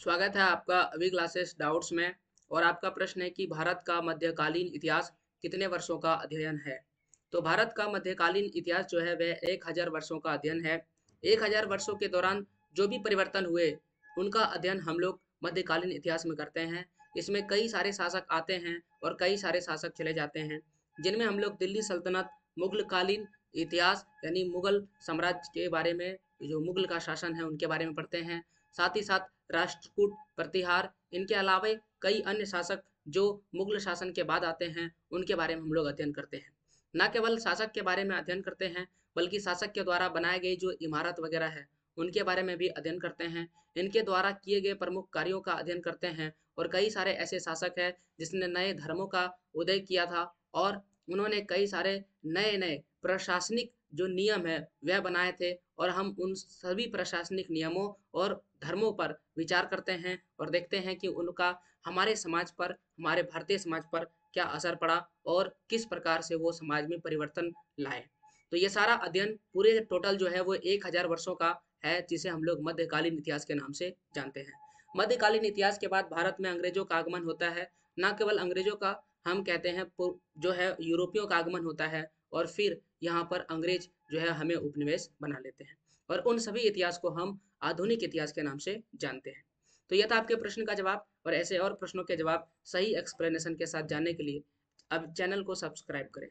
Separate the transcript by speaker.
Speaker 1: स्वागत है आपका अभी क्लासेस डाउट्स में। और आपका प्रश्न है कि भारत का मध्यकालीन इतिहास कितने वर्षों का अध्ययन है। तो भारत का मध्यकालीन इतिहास जो है वह 1000 वर्षों का अध्ययन है। 1000 वर्षों के दौरान जो भी परिवर्तन हुए उनका अध्ययन हम लोग मध्यकालीन इतिहास में करते हैं। इसमें कई सारे शासक आते हैं और कई सारे शासक चले जाते हैं, जिनमें हम लोग दिल्ली सल्तनत, मुगल कालीन इतिहास यानी मुगल साम्राज्य के बारे में, जो मुगल का शासन है उनके बारे में पढ़ते हैं। साथ ही साथ राष्ट्रकूट, प्रतिहार, इनके अलावा कई अन्य शासक जो मुगल शासन के बाद आते हैं उनके बारे में हम लोग अध्ययन करते हैं। न केवल शासक के बारे में अध्ययन करते हैं, बल्कि शासक के द्वारा बनाए गए जो इमारत वगैरह है उनके बारे में भी अध्ययन करते हैं। इनके द्वारा किए गए प्रमुख कार्यों का अध्ययन करते हैं। और कई सारे ऐसे शासक हैं जिसने नए धर्मों का उदय किया था और उन्होंने कई सारे नए नए प्रशासनिक जो नियम है वह बनाए थे। और हम उन सभी प्रशासनिक नियमों और धर्मों पर विचार करते हैं और देखते हैं कि उनका हमारे समाज पर, हमारे भारतीय समाज पर क्या असर पड़ा और किस प्रकार से वो समाज में परिवर्तन लाए। तो ये सारा अध्ययन पूरे टोटल जो है वो 1000 वर्षों का है, जिसे हम लोग मध्यकालीन इतिहास के नाम से जानते हैं। मध्यकालीन इतिहास के बाद भारत में अंग्रेजों का आगमन होता है। न केवल अंग्रेजों का, हम कहते हैं जो है यूरोपियों का आगमन होता है। और फिर यहाँ पर अंग्रेज जो है हमें उपनिवेश बना लेते हैं। और उन सभी इतिहास को हम आधुनिक इतिहास के नाम से जानते हैं। तो यह था आपके प्रश्न का जवाब। और ऐसे और प्रश्नों के जवाब सही एक्सप्लेनेशन के साथ जानने के लिए अब चैनल को सब्सक्राइब करें।